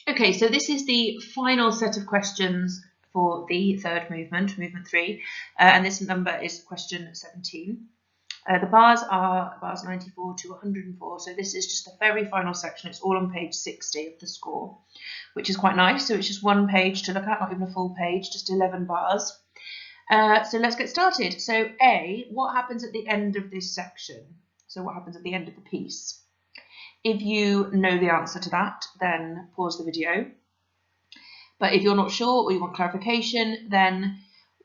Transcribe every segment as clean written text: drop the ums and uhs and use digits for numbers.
Okay, so this is the final set of questions for the third movement, movement 3, and this number is question 17. The bars are bars 94 to 104, so this is just the very final section. It's all on page 60 of the score, which is quite nice. So it's just one page to look at, not even a full page, just 11 bars. So let's get started. So A, what happens at the end of this section? So what happens at the end of the piece? If you know the answer to that, then pause the video. But if you're not sure or you want clarification, then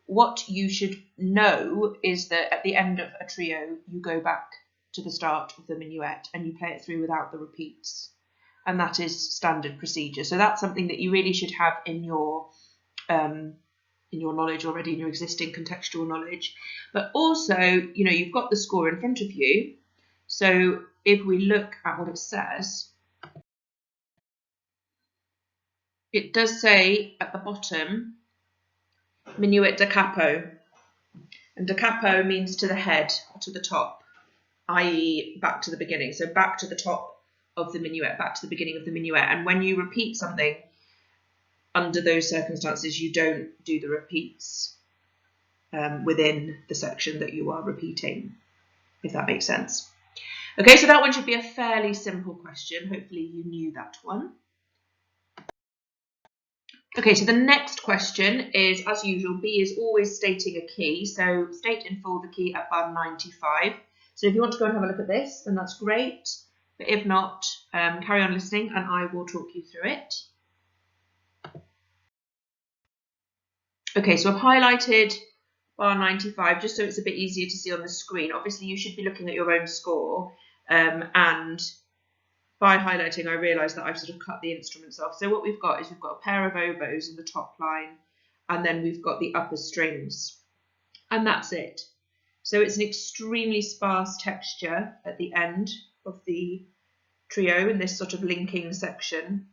what you should know is that at the end of a trio, you go back to the start of the minuet and you play it through without the repeats. And that is standard procedure. So that's something that you really should have in your knowledge already, in your existing contextual knowledge. But also, you know, you've got the score in front of you. So if we look at what it says, it does say at the bottom, minuet da capo. And da capo means to the head, to the top, i.e. back to the beginning. So back to the top of the minuet, back to the beginning of the minuet. And when you repeat something under those circumstances, you don't do the repeats within the section that you are repeating, if that makes sense. Okay, so that one should be a fairly simple question. Hopefully you knew that one. Okay, so the next question is, as usual, B is always stating a key. So state in full the key at bar 95. So if you want to go and have a look at this, then that's great. But if not, carry on listening and I will talk you through it. Okay, so I've highlighted bar 95 just so it's a bit easier to see on the screen. Obviously, you should be looking at your own score, and by highlighting, I realised that I've sort of cut the instruments off. So what we've got is we've got a pair of oboes in the top line, and then we've got the upper strings, and that's it. So it's an extremely sparse texture at the end of the trio in this sort of linking section.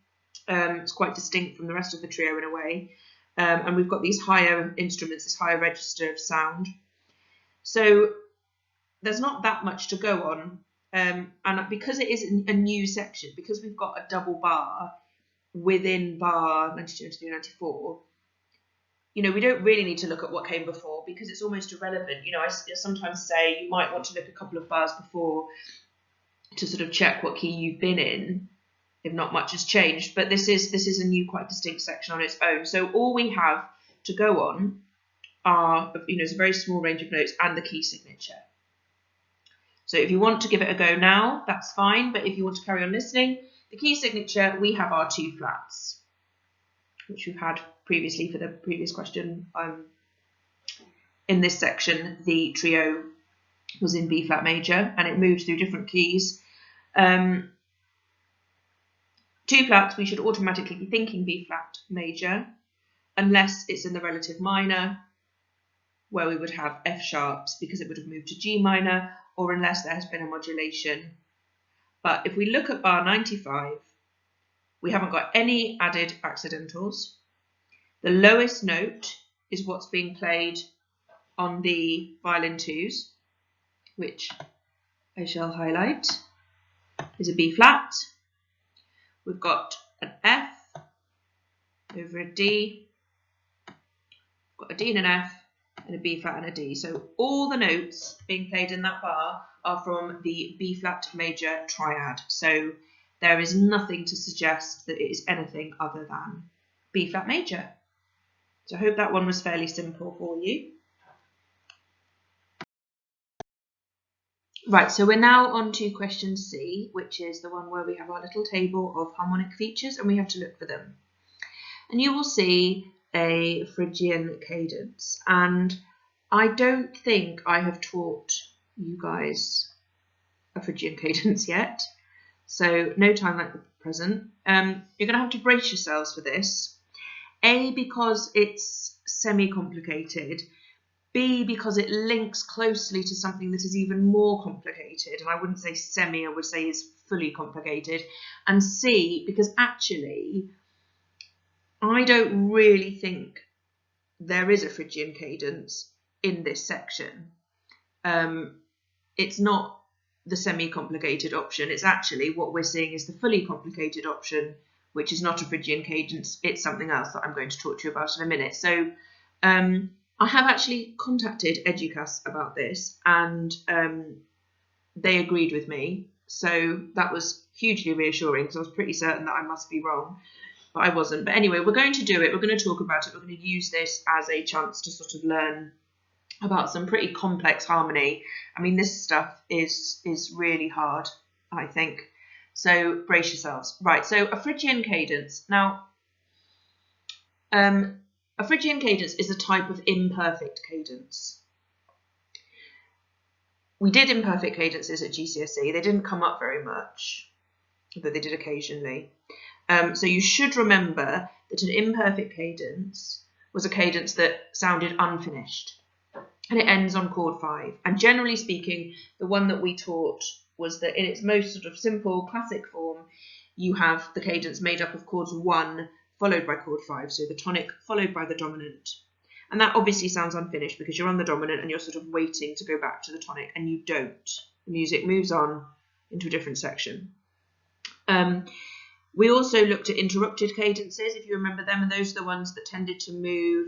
It's quite distinct from the rest of the trio in a way. And we've got these higher instruments, this higher register of sound. So there's not that much to go on. And because it is a new section, because we've got a double bar within bar 92, 93, 94, you know, we don't really need to look at what came before because it's almost irrelevant. You know, I sometimes say you might want to look a couple of bars before to sort of check what key you've been in, if not much has changed. But this is a new, quite distinct section on its own. So all we have to go on are, you know, it's a very small range of notes and the key signature. So if you want to give it a go now, that's fine. But if you want to carry on listening, the key signature, we have our 2 flats, which we've had previously for the previous question. In this section, the trio was in B flat major and it moves through different keys. 2 flats, we should automatically be thinking B flat major, unless it's in the relative minor, where we would have F sharps because it would have moved to G minor, or unless there has been a modulation. But if we look at bar 95, we haven't got any added accidentals. The lowest note is what's being played on the violin 2s, which I shall highlight, is a B flat. We've got an F over a D, we've got a D and an F, and a B flat and a D. So all the notes being played in that bar are from the B flat major triad. So there is nothing to suggest that it is anything other than B flat major. So I hope that one was fairly simple for you. Right, so we're now on to question C, which is the one where we have our little table of harmonic features and we have to look for them. And you will see a Phrygian cadence, and I don't think I have taught you guys a Phrygian cadence yet, so no time like the present. You're going to have to brace yourselves for this. A, because it's semi-complicated. B, because it links closely to something that is even more complicated, and I wouldn't say semi, I would say is fully complicated. And C, because actually I don't really think there is a Phrygian cadence in this section. It's not the semi-complicated option. It's actually what we're seeing is the fully complicated option which is not a Phrygian cadence. It's something else that I'm going to talk to you about in a minute. So I have actually contacted Educas about this, and they agreed with me. So that was hugely reassuring, because I was pretty certain that I must be wrong, but I wasn't. But anyway, we're going to do it. We're going to talk about it. We're going to use this as a chance to sort of learn about some pretty complex harmony. I mean, this stuff is really hard, I think. So brace yourselves. Right, so a Phrygian cadence. Now, a Phrygian cadence is a type of imperfect cadence. We did imperfect cadences at GCSE. They didn't come up very much, but they did occasionally. So you should remember that an imperfect cadence was a cadence that sounded unfinished, and it ends on chord 5. And generally speaking, the one that we taught was that in its most sort of simple classic form, you have the cadence made up of chords 1 followed by chord 5, so the tonic followed by the dominant. And that obviously sounds unfinished because you're on the dominant and you're sort of waiting to go back to the tonic, and you don't. The music moves on into a different section. We also looked at interrupted cadences, if you remember them, and those are the ones that tended to move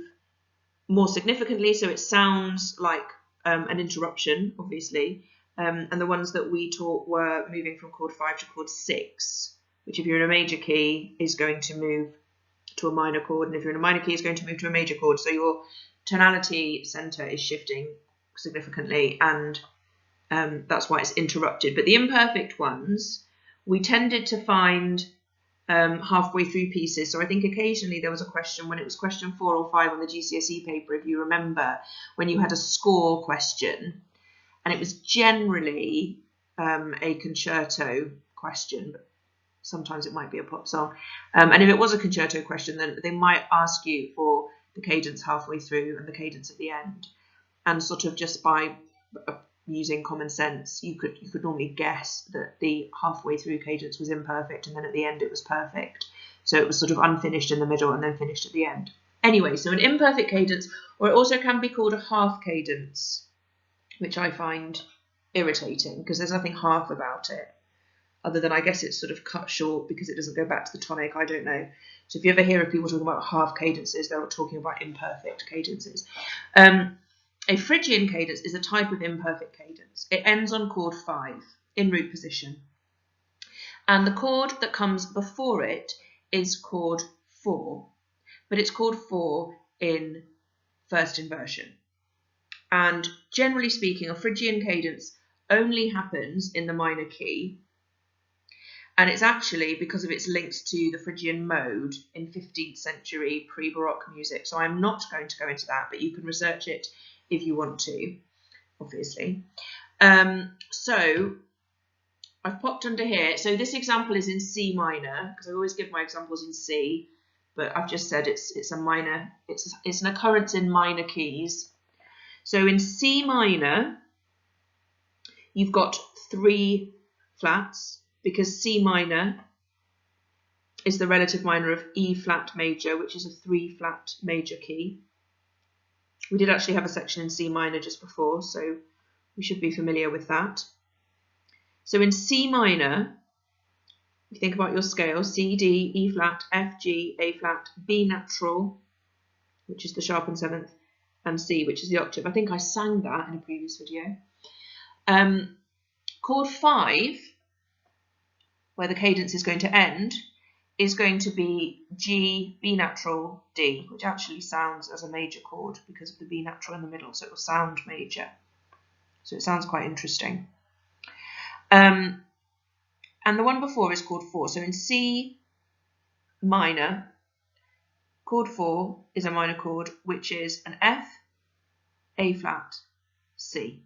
more significantly, so it sounds like an interruption, obviously. And the ones that we taught were moving from chord 5 to chord 6, which if you're in a major key is going to move to a minor chord, and if you're in a minor key is going to move to a major chord. So your tonality center is shifting significantly, and that's why it's interrupted. But the imperfect ones, we tended to find halfway through pieces. So I think occasionally there was a question, when it was question 4 or 5 on the GCSE paper, if you remember, when you had a score question, and it was generally a concerto question, but sometimes it might be a pop song. And if it was a concerto question, then they might ask you for the cadence halfway through and the cadence at the end. And sort of just by using common sense, you could normally guess that the halfway through cadence was imperfect, and then at the end it was perfect. So it was sort of unfinished in the middle and then finished at the end. Anyway, so an imperfect cadence, or it also can be called a half cadence, which I find irritating because there's nothing half about it, other than I guess it's sort of cut short because it doesn't go back to the tonic. I don't know. So if you ever hear of people talking about half cadences, they're talking about imperfect cadences. A Phrygian cadence is a type of imperfect cadence. It ends on chord 5 in root position. And the chord that comes before it is chord 4, but it's chord 4 in first inversion. And generally speaking, a Phrygian cadence only happens in the minor key. And it's actually because of its links to the Phrygian mode in 15th century pre-Baroque music. So I'm not going to go into that, but you can research it if you want to, obviously. So I've popped under here. So this example is in C minor, because I always give my examples in C, but I've just said it's a minor, it's an occurrence in minor keys. So in C minor, you've got 3 flats, because C minor is the relative minor of E flat major, which is a 3 flat major key. We did actually have a section in C minor just before, so we should be familiar with that. So in C minor, if you think about your scale, C, D, E flat, F, G, A flat, B natural, which is the sharpened 7th, and C, which is the octave. I think I sang that in a previous video. Chord 5, where the cadence is going to end, is going to be G, B natural, D, which actually sounds as a major chord because of the B natural in the middle, so it will sound major. So it sounds quite interesting. And the one before is chord 4. So in C minor, chord 4 is a minor chord, which is an F, A flat, C.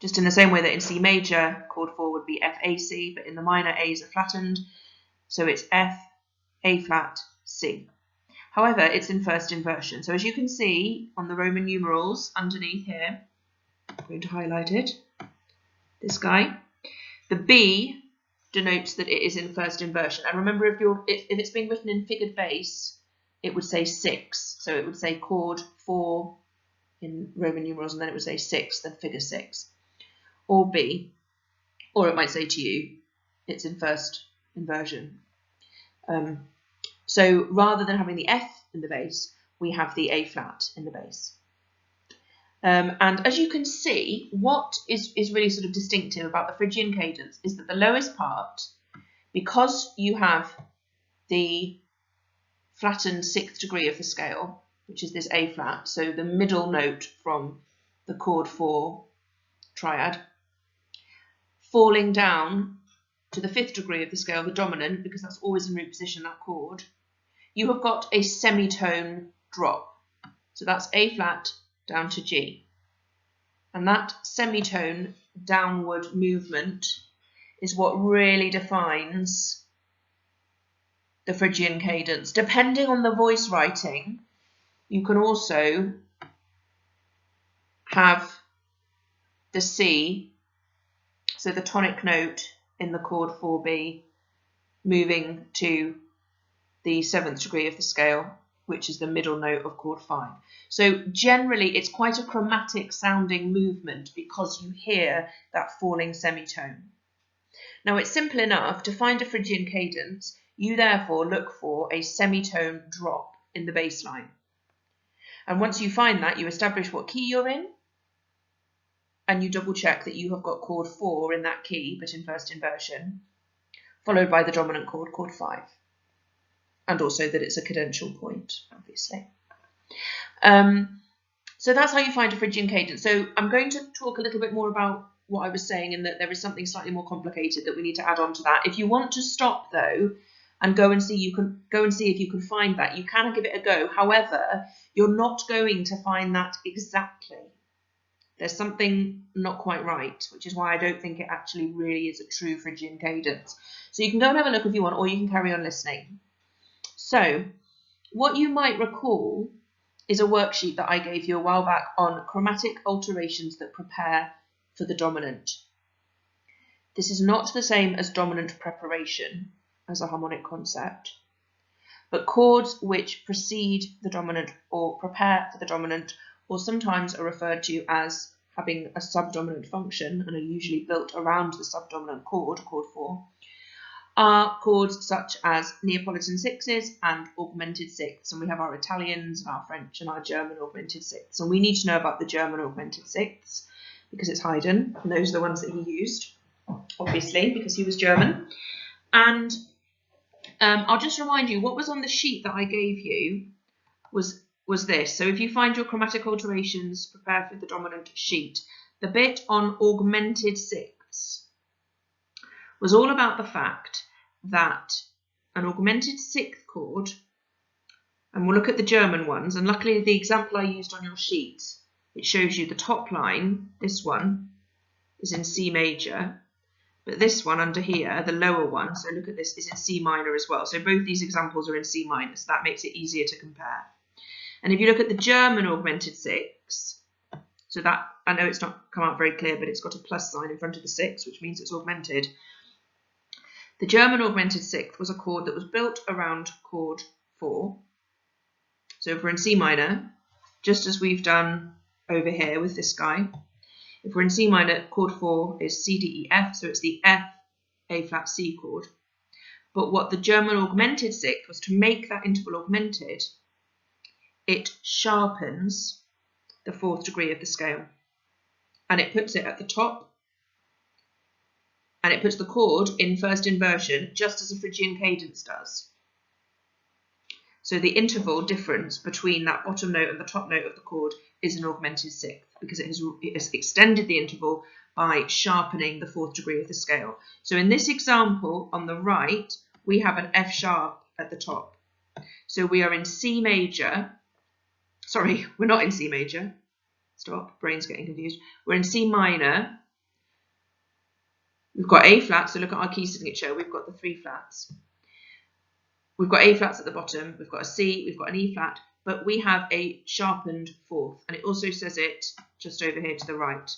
Just in the same way that in C major, chord 4 would be F, A, C, but in the minor, A's are flattened. So it's F, A flat, C. However, it's in first inversion. So as you can see on the Roman numerals underneath here, I'm going to highlight it, this guy, the B denotes that it is in first inversion. And remember, if it's being written in figured bass, it would say 6. So it would say chord 4 in Roman numerals, and then it would say 6, then figure 6. Or B, or it might say to you, it's in first inversion. So rather than having the F in the bass, we have the A flat in the bass. And as you can see, what is really sort of distinctive about the Phrygian cadence is that the lowest part, because you have the flattened 6th degree of the scale, which is this A flat, so the middle note from the chord 4 triad, falling down to the 5th degree of the scale, the dominant, because that's always in root position, that chord, you have got a semitone drop. So that's A flat down to G. And that semitone downward movement is what really defines the Phrygian cadence. Depending on the voice writing, you can also have the C, so the tonic note in the chord 4B, moving to the 7th degree of the scale, which is the middle note of chord 5. So generally it's quite a chromatic sounding movement because you hear that falling semitone. Now it's simple enough to find a Phrygian cadence. You therefore look for a semitone drop in the bass line. And once you find that, you establish what key you're in, and you double check that you have got chord 4 in that key, but in first inversion, followed by the dominant chord, chord 5. And also that it's a cadential point, obviously. So that's how you find a Phrygian cadence. So I'm going to talk a little bit more about what I was saying, and that there is something slightly more complicated that we need to add on to that. If you want to stop though and go and see if you can find that, you can give it a go. However, you're not going to find that exactly. There's something not quite right, which is why I don't think it actually really is a true Phrygian cadence. So you can go and have a look if you want, or you can carry on listening. So what you might recall is a worksheet that I gave you a while back on chromatic alterations that prepare for the dominant. This is not the same as dominant preparation as a harmonic concept, but chords which precede the dominant or prepare for the dominant, or sometimes are referred to as having a subdominant function and are usually built around the subdominant chord, chord 4, are chords such as Neapolitan sixths and augmented sixths. And we have our Italians and our French and our German augmented sixths. And we need to know about the German augmented sixths because it's Haydn, and those are the ones that he used, obviously, because he was German. And I'll just remind you, what was on the sheet that I gave you was this. So if you find your chromatic alterations, prepare for the dominant sheet. The bit on augmented sixths was all about the fact that an augmented sixth chord, and we'll look at the German ones, and luckily the example I used on your sheet, it shows you the top line, this one, is in C major, but this one under here, the lower one, so look at this, is in C minor as well. So both these examples are in C minor, so that makes it easier to compare. And if you look at the German augmented sixths, so that, I know it's not come out very clear, but it's got a plus sign in front of the six, which means it's augmented. The German augmented sixth was a chord that was built around chord 4. So if we're in C minor, just as we've done over here with this guy, if we're in C minor, chord 4 is C, D, E, F, so it's the F, A flat, C chord. But what the German augmented sixth was, to make that interval augmented, it sharpens the 4th degree of the scale, and it puts it at the top, and it puts the chord in first inversion, just as a Phrygian cadence does. So the interval difference between that bottom note and the top note of the chord is an augmented sixth, because it has extended the interval by sharpening the 4th degree of the scale. So in this example on the right, we have an F sharp at the top. So we are in C major. Sorry, we're not in C major. Stop, brain's getting confused. We're in C minor. We've got A flat, so look at our key signature. We've got the 3 flats. We've got A flats at the bottom. We've got a C, we've got an E flat, but we have a sharpened 4th. And it also says it just over here to the right.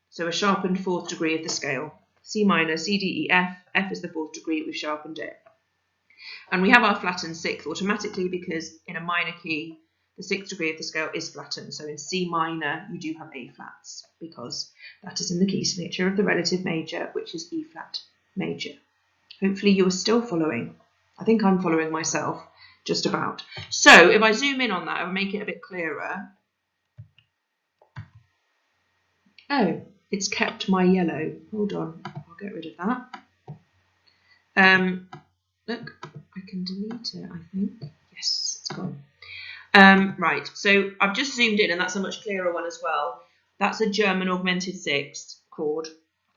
So a sharpened 4th degree of the scale. C minor, C, D, E, F. F is the 4th degree, we've sharpened it. And we have our flattened 6th automatically because in a minor key, the 6th degree of the scale is flattened. So in C minor, you do have A flats because that is in the key signature of the relative major, which is E flat major. Hopefully you are still following. I think I'm following myself, just about. So if I zoom in on that and make it a bit clearer. Oh, it's kept my yellow. Hold on, I'll get rid of that. Look, I can delete it, I think. Yes, it's gone. Right, so I've just zoomed in, and that's a much clearer one as well. That's a German augmented sixth chord,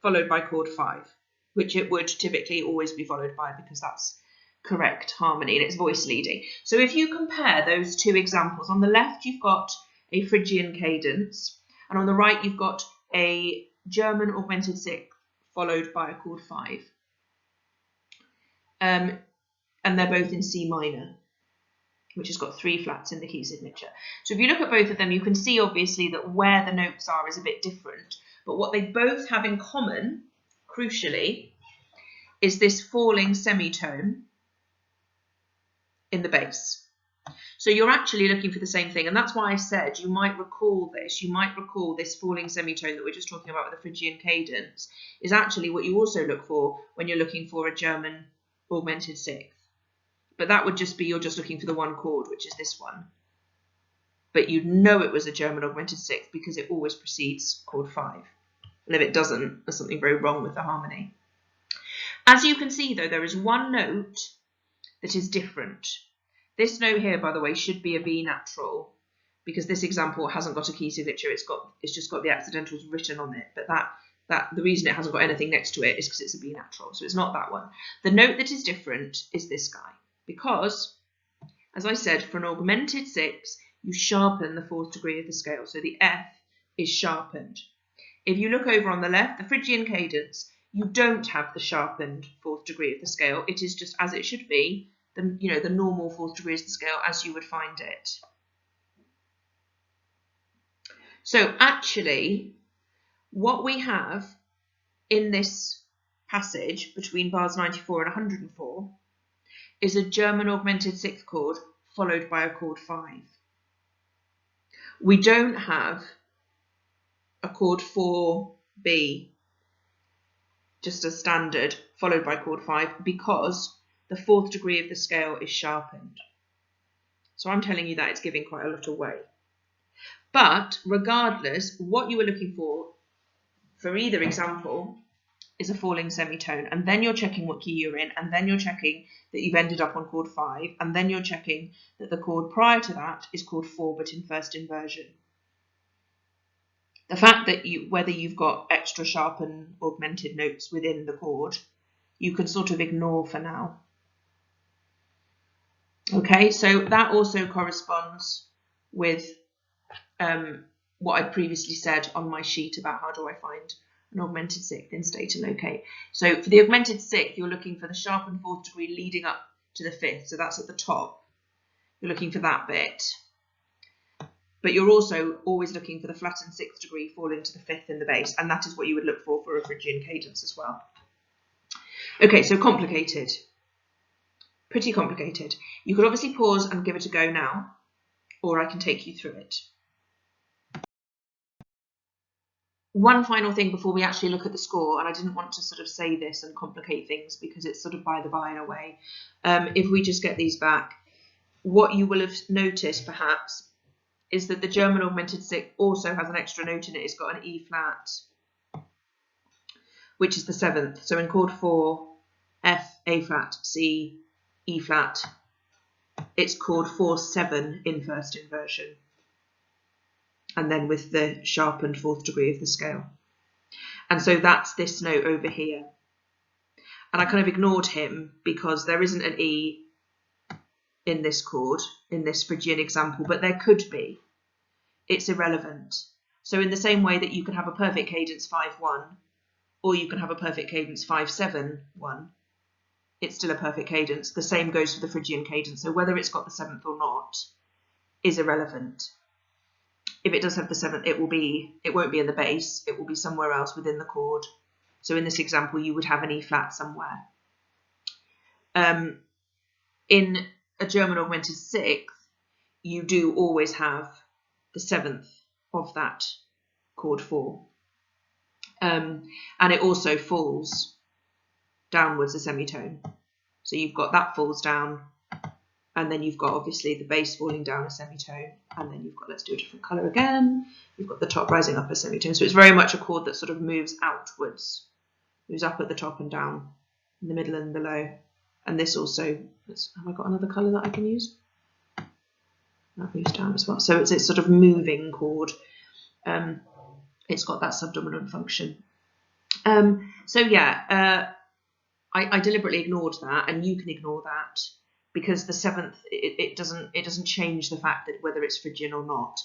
followed by chord 5, which it would typically always be followed by because that's correct harmony and it's voice leading. So if you compare those two examples, on the left you've got a Phrygian cadence, and on the right you've got a German augmented sixth followed by a chord 5. And they're both in C minor, which has got 3 flats in the key signature. So if you look at both of them, you can see obviously that where the notes are is a bit different, but what they both have in common, crucially, is this falling semitone in the bass. So you're actually looking for the same thing, and that's why I said you might recall this. You might recall this falling semitone that we're just talking about with the Phrygian cadence is actually what you also look for when you're looking for a German augmented sixth. But that would just be, you're just looking for the one chord, which is this one. But you'd know it was a German augmented sixth because it always precedes chord 5. And if it doesn't, there's something very wrong with the harmony. As you can see, though, there is one note that is different. This note here, by the way, should be a B natural because this example hasn't got a key signature. It's just got the accidentals written on it. But the reason it hasn't got anything next to it is because it's a B natural. So it's not that one. The note that is different is this guy. Because, as I said, for an augmented sixth, you sharpen the 4th degree of the scale. So the F is sharpened. If you look over on the left, the Phrygian cadence, you don't have the sharpened 4th degree of the scale. It is just as it should be, the normal 4th degree of the scale as you would find it. So actually, what we have in this passage between bars 94 and 104 is a German augmented sixth chord followed by a chord 5. We don't have a chord 4B, just a standard, followed by chord 5 because the 4th degree of the scale is sharpened. So I'm telling you that it's giving quite a lot away. But regardless, what you were looking for either example is a falling semitone, and then you're checking what key you're in, and then you're checking that you've ended up on chord 5, and then you're checking that the chord prior to that is chord 4 but in first inversion. The fact that whether you've got extra sharp and augmented notes within the chord, you can sort of ignore for now. Okay, so that also corresponds with what I previously said on my sheet about how do I find an augmented sixth in State+Locate. So for the augmented sixth, you're looking for the sharpened 4th degree leading up to the 5th. So that's at the top. You're looking for that bit. But you're also always looking for the flattened 6th degree falling to the 5th in the bass. And that is what you would look for a Phrygian cadence as well. Okay, so complicated. Pretty complicated. You could obviously pause and give it a go now, or I can take you through it. One final thing before we actually look at the score, and I didn't want to sort of say this and complicate things because it's sort of by the by in a way. If we just get these back, what you will have noticed perhaps is that the German augmented sixth also has an extra note in it. It's got an E flat, which is the 7th. So in chord 4, F, A flat, C, E flat, it's chord 4/7 in first inversion. And then with the sharpened 4th degree of the scale. And so that's this note over here. And I kind of ignored him because there isn't an E in this chord, in this Phrygian example, but there could be. It's irrelevant. So in the same way that you can have a perfect cadence 5/1, or you can have a perfect cadence 5/7/1, it's still a perfect cadence. The same goes for the Phrygian cadence. So whether it's got the 7th or not is irrelevant. If it does have the 7th, it won't be in the bass, it will be somewhere else within the chord. So in this example, you would have an E flat somewhere. In a German augmented sixth, you do always have the 7th of that chord 4. And it also falls downwards a semitone. So you've got that falls down, and then you've got obviously the bass falling down a semitone, and then you've got, let's do a different colour again, you've got the top rising up a semitone. So it's very much a chord that sort of moves outwards, moves up at the top and down, in the middle and below. And this also, have I got another colour that I can use? That moves down as well. So it's a sort of moving chord. It's got that subdominant function. So yeah, I deliberately ignored that, and you can ignore that, because the seventh, it doesn't change the fact that whether it's Phrygian or not.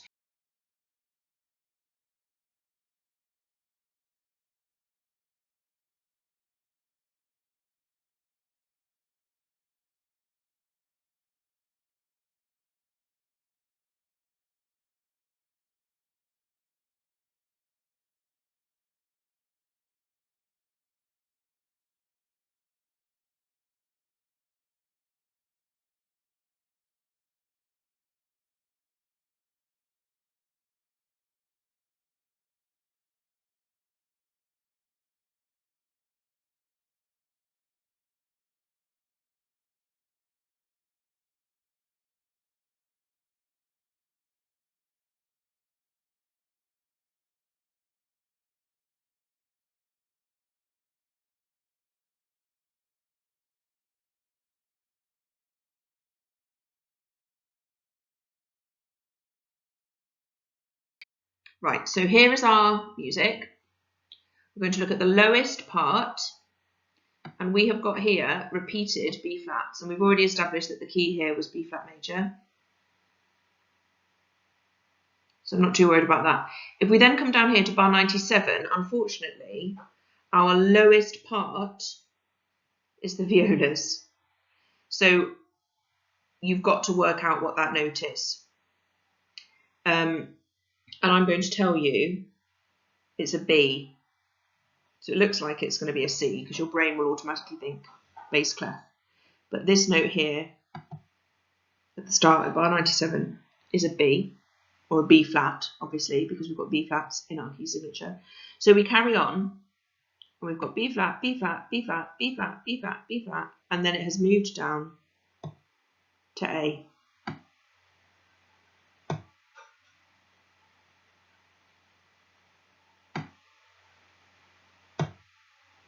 Right, so here is our music. We're going to look at the lowest part, and we have got here repeated B flats, and we've already established that the key here was B flat major. So I'm not too worried about that. If we then come down here to bar 97, unfortunately, our lowest part is the violas. So you've got to work out what that note is. And I'm going to tell you it's a B. So it looks like it's going to be a C, because your brain will automatically think bass clef. But this note here at the start of bar 97 is a B, or a B flat, obviously, because we've got B flats in our key signature. So we carry on, and we've got B flat, B flat, B flat, B flat, B flat, B flat, and then it has moved down to A.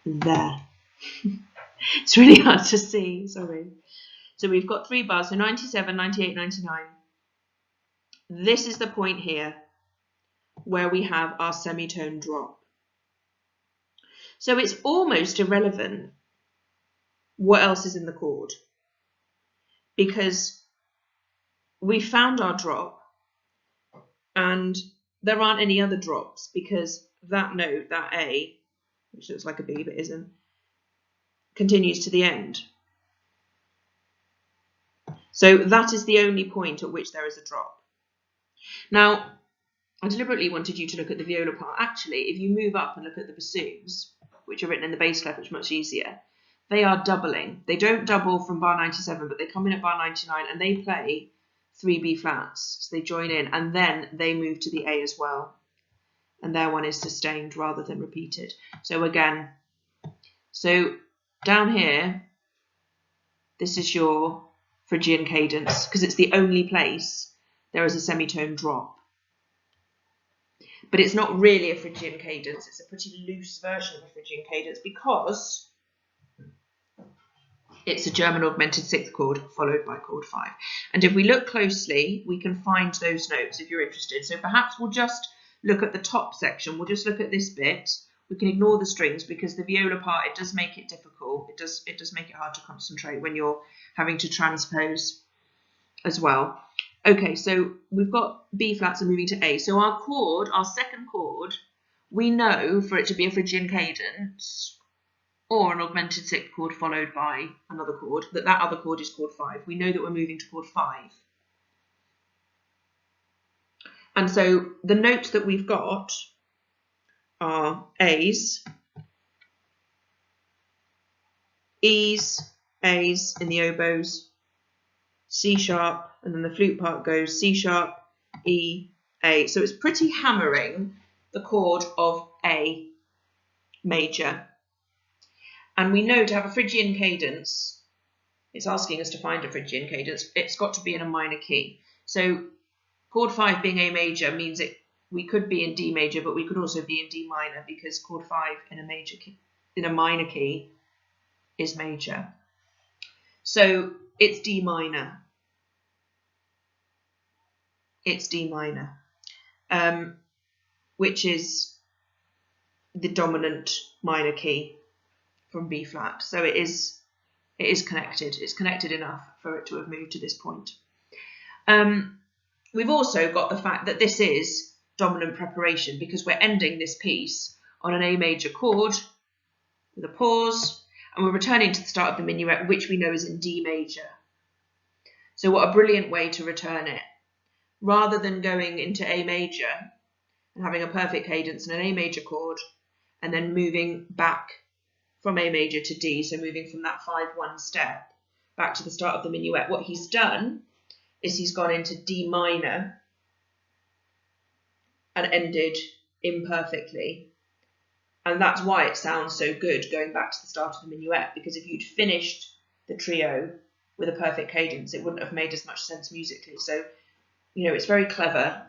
There. It's really hard to see, sorry. So we've got 3 bars, so 97, 98, 99. This is the point here where we have our semitone drop. So it's almost irrelevant what else is in the chord, because we found our drop and there aren't any other drops, because that note, that A, which looks like a B but isn't, continues to the end. So that is the only point at which there is a drop. Now, I deliberately wanted you to look at the viola part. Actually, if you move up and look at the bassoons, which are written in the bass clef, which is much easier, they are doubling. They don't double from bar 97, but they come in at bar 99 and they play 3 B flats. So they join in and then they move to the A as well. And their one is sustained rather than repeated. So again, so down here, this is your Phrygian cadence, because it's the only place there is a semitone drop. But it's not really a Phrygian cadence, it's a pretty loose version of a Phrygian cadence, because it's a German augmented 6th chord followed by chord 5. And if we look closely, we can find those notes if you're interested. So perhaps we'll just look at the top section, we'll just look at this bit. We can ignore the strings, because the viola part, it does make it difficult. It does make it hard to concentrate when you're having to transpose as well. Okay, so we've got B flats and moving to A. So our chord, our second chord, we know for it to be a Phrygian cadence or an augmented 6th chord followed by another chord, that other chord is chord 5. We know that we're moving to chord 5. And so the notes that we've got are A's, E's, A's in the oboes, C sharp, and then the flute part goes C sharp, E, A. So it's pretty hammering the chord of A major. And we know to have a Phrygian cadence, it's asking us to find a Phrygian cadence. It's got to be in a minor key. So chord 5 being A major means we could be in D major, but we could also be in D minor, because chord 5 in a major key, in a minor key, is major. So it's D minor. It's D minor, which is the dominant minor key from B flat. So it is connected. It's connected enough for it to have moved to this point. We've also got the fact that this is dominant preparation, because we're ending this piece on an A major chord with a pause, and we're returning to the start of the minuet, which we know is in D major. So what a brilliant way to return it. Rather than going into A major and having a perfect cadence and an A major chord, and then moving back from A major to D, so moving from that 5-1 step back to the start of the minuet, what he's done is he's gone into D minor and ended imperfectly. And that's why it sounds so good going back to the start of the minuet, because if you'd finished the trio with a perfect cadence, it wouldn't have made as much sense musically. So, you know, it's very clever,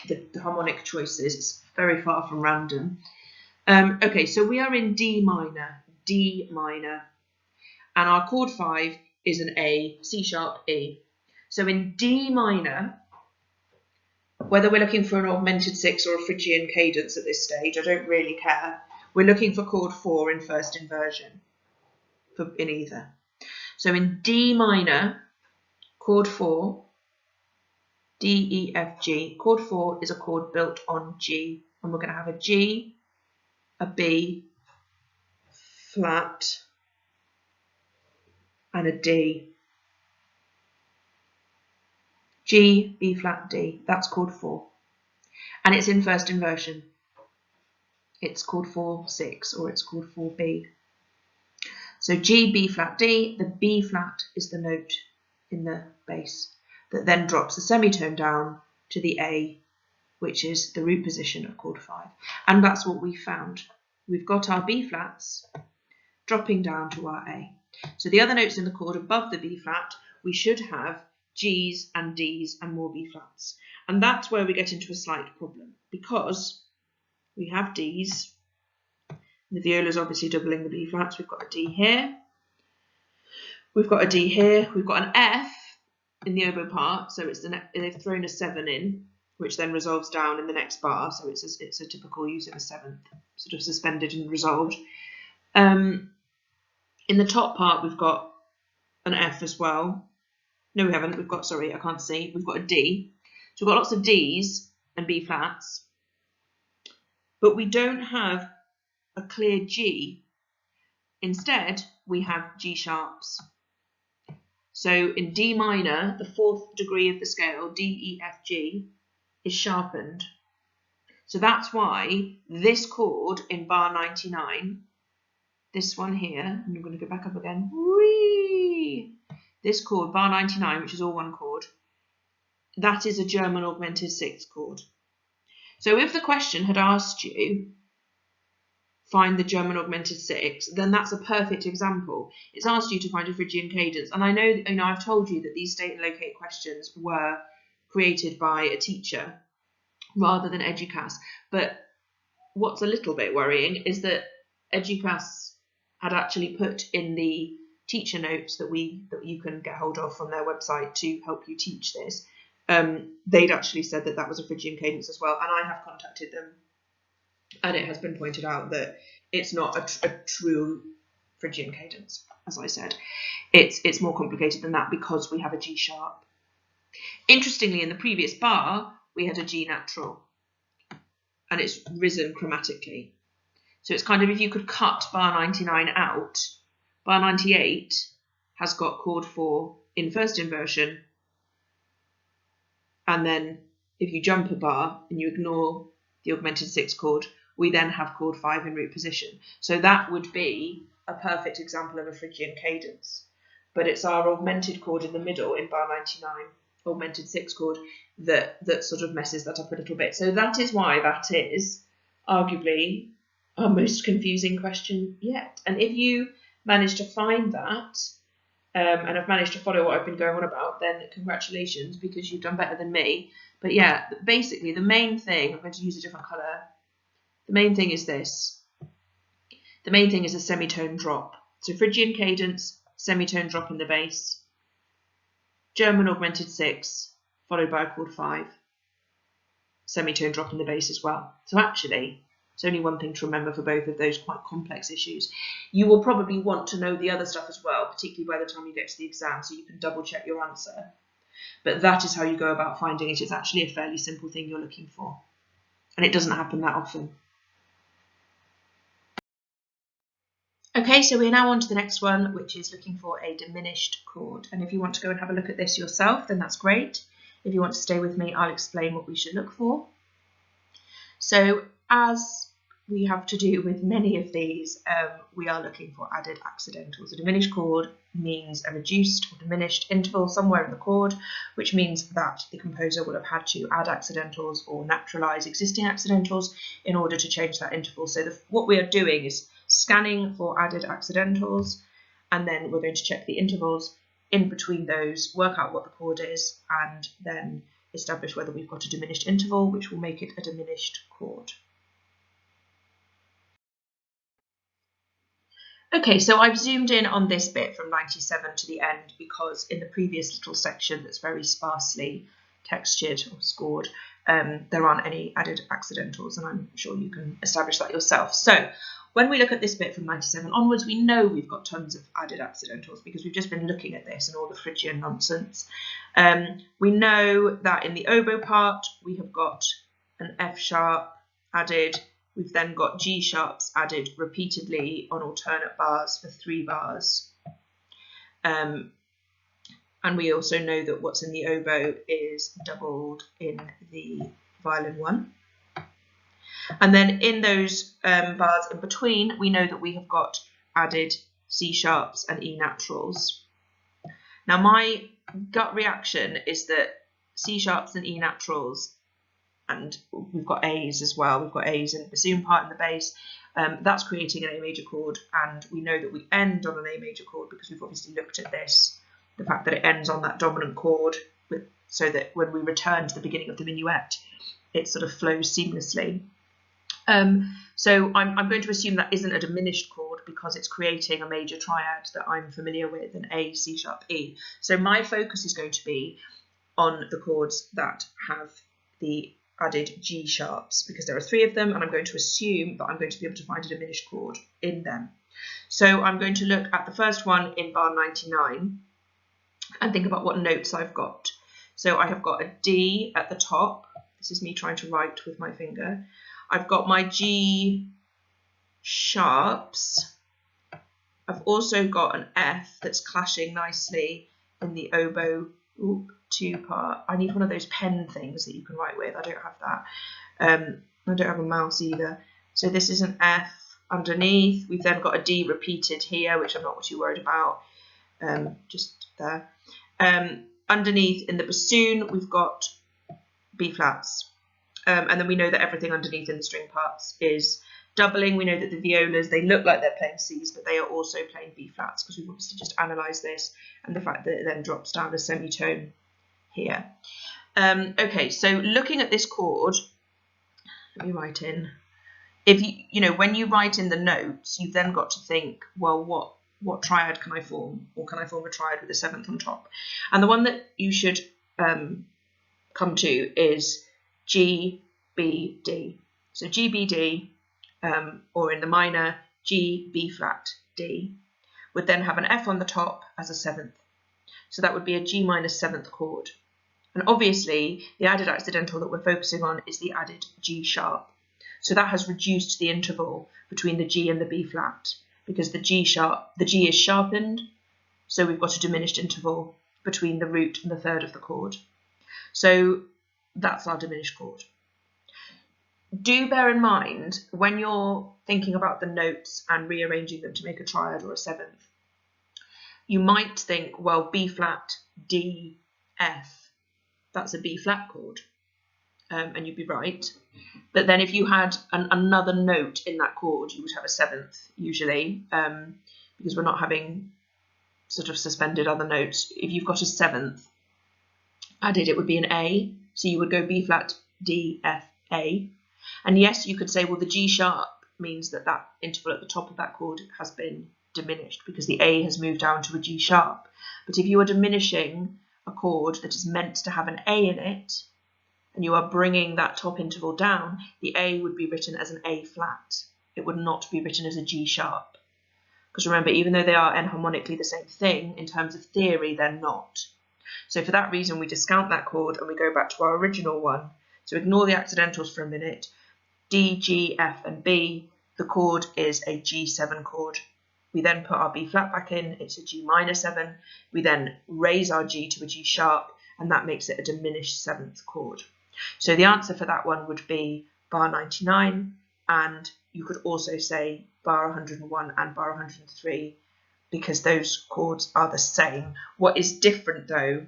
the harmonic choices. It's very far from random. Okay, so we are in D minor, and our chord 5 is an A, C sharp, E. So in D minor, whether we're looking for an augmented 6 or a Phrygian cadence at this stage, I don't really care. We're looking for chord 4 in first inversion, in either. So in D minor, chord 4, D, E, F, G. Chord 4 is a chord built on G, and we're going to have a G, a B, flat, and a D. G, B flat, D. That's chord 4. And it's in first inversion. It's chord 4-6, or it's chord 4B. So G, B flat, D. The B flat is the note in the bass that then drops the semitone down to the A, which is the root position of chord 5. And that's what we found. We've got our B flats dropping down to our A. So the other notes in the chord above the B flat, we should have G's and D's and more B flats. And that's where we get into a slight problem, because we have D's. The viola is obviously doubling the B flats. We've got a D here. We've got a D here. We've got an F in the oboe part. So it's they've thrown a 7 in, which then resolves down in the next bar. So it's a typical use of a 7th, sort of suspended and resolved. In the top part, we've got an F as well. No, we haven't. We've got, sorry, I can't see. We've got a D. So we've got lots of Ds and B flats, but we don't have a clear G. Instead, we have G sharps. So in D minor, the 4th degree of the scale, D, E, F, G, is sharpened. So that's why this chord in bar 99, this one here, and I'm going to go back up again, whee! This chord, bar 99, which is all one chord, that is a German augmented 6 chord. So if the question had asked you, find the German augmented 6, then that's a perfect example. It's asked you to find a Phrygian cadence. And I know, I've told you that these State+Locate questions were created by a teacher rather than Educas. But what's a little bit worrying is that Educas had actually put in the teacher notes that you can get hold of from their website to help you teach this. They'd actually said that that was a Phrygian cadence as well, and I have contacted them, and it has been pointed out that it's not a true Phrygian cadence. As I said, it's more complicated than that because we have a G sharp. Interestingly, in the previous bar, we had a G natural, and it's risen chromatically. So it's kind of, if you could cut bar 99 out, bar 98 has got chord 4 in first inversion, and then if you jump a bar and you ignore the augmented 6 chord, we then have chord 5 in root position. So that would be a perfect example of a Phrygian cadence. But it's our augmented chord in the middle in bar 99, augmented 6 chord, that sort of messes that up a little bit. So that is why that is arguably our most confusing question yet. And if you manage to find that, and have managed to follow what I've been going on about, then congratulations, because you've done better than me. But yeah, basically the main thing, I'm going to use a different colour, the main thing is this. The main thing is a semitone drop. So Phrygian cadence, semitone drop in the bass, German augmented 6, followed by a chord 5, semitone drop in the bass as well. So actually, it's only one thing to remember for both of those quite complex issues. You will probably want to know the other stuff as well, particularly by the time you get to the exam, so you can double check your answer. But that is how you go about finding it. It's actually a fairly simple thing you're looking for, and it doesn't happen that often. Okay, so we're now on to the next one, which is looking for a diminished chord. And if you want to go and have a look at this yourself, then that's great. If you want to stay with me, I'll explain what we should look for. So as we have to do with many of these, we are looking for added accidentals. A diminished chord means a reduced or diminished interval somewhere in the chord, which means that the composer will have had to add accidentals or naturalize existing accidentals in order to change that interval. So what we are doing is scanning for added accidentals, and then we're going to check the intervals in between those, work out what the chord is, and then establish whether we've got a diminished interval, which will make it a diminished chord. Okay, so I've zoomed in on this bit from 97 to the end because in the previous little section that's very sparsely textured or scored, there aren't any added accidentals, and I'm sure you can establish that yourself. So when we look at this bit from 97 onwards, we know we've got tons of added accidentals because we've just been looking at this and all the Phrygian nonsense. We know that in the oboe part, we have got an F sharp added. We've then got G sharps added repeatedly on alternate bars for 3 bars. And we also know that what's in the oboe is doubled in the violin 1. And then in those bars in between, we know that we have got added C sharps and E naturals. Now my gut reaction is that C sharps and E naturals, and we've got A's as well, we've got A's in the bassoon part and the bass, that's creating an A major chord, and we know that we end on an A major chord because we've obviously looked at this, the fact that it ends on that dominant chord, so that when we return to the beginning of the minuet, it sort of flows seamlessly. So I'm going to assume that isn't a diminished chord because it's creating a major triad that I'm familiar with, an A, C sharp, E. So my focus is going to be on the chords that have the added G sharps because there are 3 of them, and I'm going to assume that I'm going to be able to find a diminished chord in them. So I'm going to look at the first one in bar 99 and think about what notes I've got. So I have got a D at the top. This is me trying to write with my finger. I've got my G sharps. I've also got an F that's clashing nicely in the oboe 2 part. I need one of those pen things that you can write with. I don't have that. I don't have a mouse either. So this is an F underneath. We've then got a D repeated here, which I'm not too worried about. Just there. Underneath in the bassoon, we've got B flats. And then we know that everything underneath in the string parts is doubling. We know that the violas, they look like they're playing Cs, but they are also playing B flats because we've obviously just analysed this and the fact that it then drops down a semitone here. Okay, so looking at this chord, let me write in. If when you write in the notes, you've then got to think, well, what triad can I form? Or can I form a triad with a 7th on top? And the one that you should come to is G, B, D. So G, B, D, or in the minor, G, B flat, D, would then have an F on the top as a 7th. So that would be a G minor 7th chord. And obviously, the added accidental that we're focusing on is the added G sharp. So that has reduced the interval between the G and the B flat because the G is sharpened, so we've got a diminished interval between the root and the 3rd of the chord. So that's our diminished chord. Do bear in mind when you're thinking about the notes and rearranging them to make a triad or a 7th, you might think, well, B flat, D, F, that's a B flat chord, and you'd be right. But then if you had another note in that chord, you would have a 7th usually, because we're not having sort of suspended other notes. If you've got a seventh added, it would be an A. So you would go B flat, D, F, A. And yes, you could say, well, the G sharp means that that interval at the top of that chord has been diminished because the A has moved down to a G sharp. But if you are diminishing a chord that is meant to have an A in it, and you are bringing that top interval down, the A would be written as an A flat. It would not be written as a G sharp. Because remember, even though they are enharmonically the same thing, in terms of theory, they're not. So for that reason, we discount that chord and we go back to our original one. So ignore the accidentals for a minute. D, G, F and B, the chord is a G7 chord. We then put our B flat back in, it's a G minor 7. We then raise our G to a G sharp, and that makes it a diminished 7th chord. So the answer for that one would be bar 99, and you could also say bar 101 and bar 103 because those chords are the same. What is different though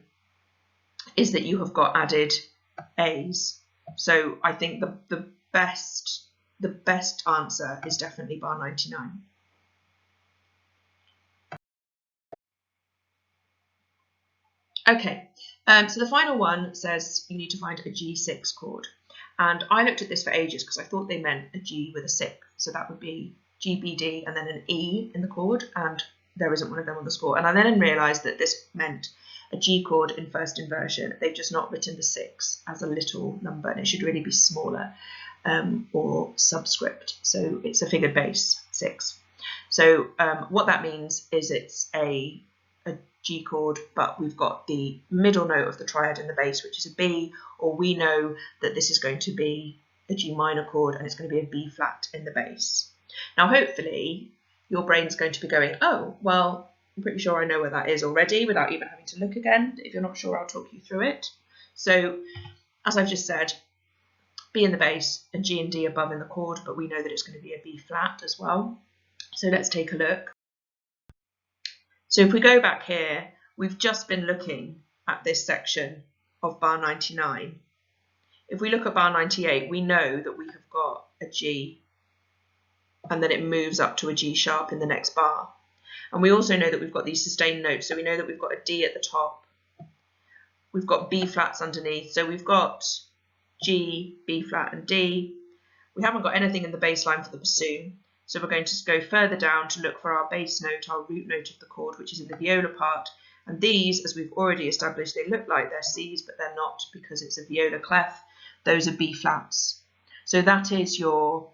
is that you have got added A's. So I think the best answer is definitely bar 99. Okay, so the final one says you need to find a G6 chord. And I looked at this for ages because I thought they meant a G with a 6. So that would be G, B, D, and then an E in the chord. And there isn't one of them on the score. And I then realised that this meant a G chord in first inversion. They've just not written the 6 as a little number, and it should really be smaller or subscript. So it's a figured bass 6. So what that means is it's a G chord, but we've got the middle note of the triad in the bass, which is a B, or we know that this is going to be a G minor chord and it's going to be a B flat in the bass. Now, hopefully, your brain's going to be going, oh, well, I'm pretty sure I know where that is already without even having to look again. If you're not sure, I'll talk you through it. So, as I've just said, B in the bass and G and D above in the chord, but we know that it's going to be a B flat as well. So let's take a look. So if we go back here, we've just been looking at this section of bar 99. If we look at bar 98, we know that we have got a G and then it moves up to a G sharp in the next bar. And we also know that we've got these sustained notes. So we know that we've got a D at the top. We've got B flats underneath. So we've got G, B flat and D. We haven't got anything in the bass line for the bassoon. So we're going to go further down to look for our bass note, our root note of the chord, which is in the viola part. And these, as we've already established, they look like they're C's, but they're not because it's a viola clef. Those are B flats. So that is your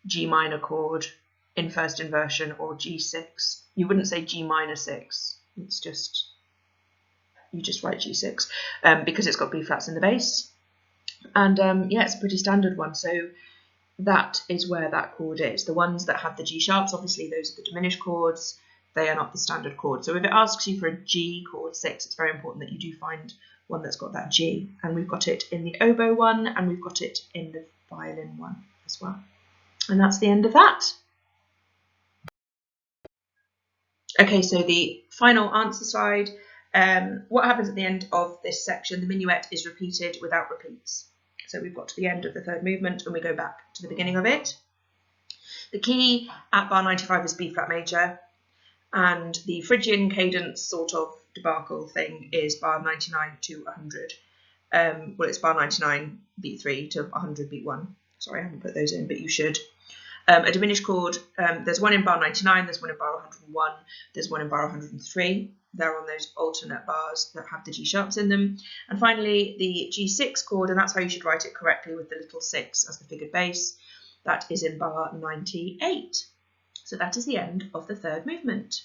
G minor chord in first inversion, or G6. You wouldn't say G minor 6. It's just, you just write G6 because it's got B flats in the bass. And yeah, it's a pretty standard one. So that is where that chord is. The ones that have the G sharps, obviously those are the diminished chords. They are not the standard chord. So if it asks you for a G chord 6, it's very important that you do find one that's got that G. And we've got it in the oboe one, and we've got it in the violin one as well. And that's the end of that. Okay, so the final answer slide. What happens at the end of this section? The minuet is repeated without repeats. So we've got to the end of the third movement and we go back to the beginning of it. The key at bar 95 is B flat major, and the Phrygian cadence sort of debacle thing is bar 99 to 100. Well, it's bar 99 beat 3 to 100 beat 1. Sorry, I haven't put those in, but you should. A diminished chord, there's one in bar 99, there's one in bar 101, there's one in bar 103. They're on those alternate bars that have the G sharps in them. And finally, the G6 chord, and that's how you should write it correctly with the little 6 as the figured bass. That is in bar 98. So that is the end of the third movement.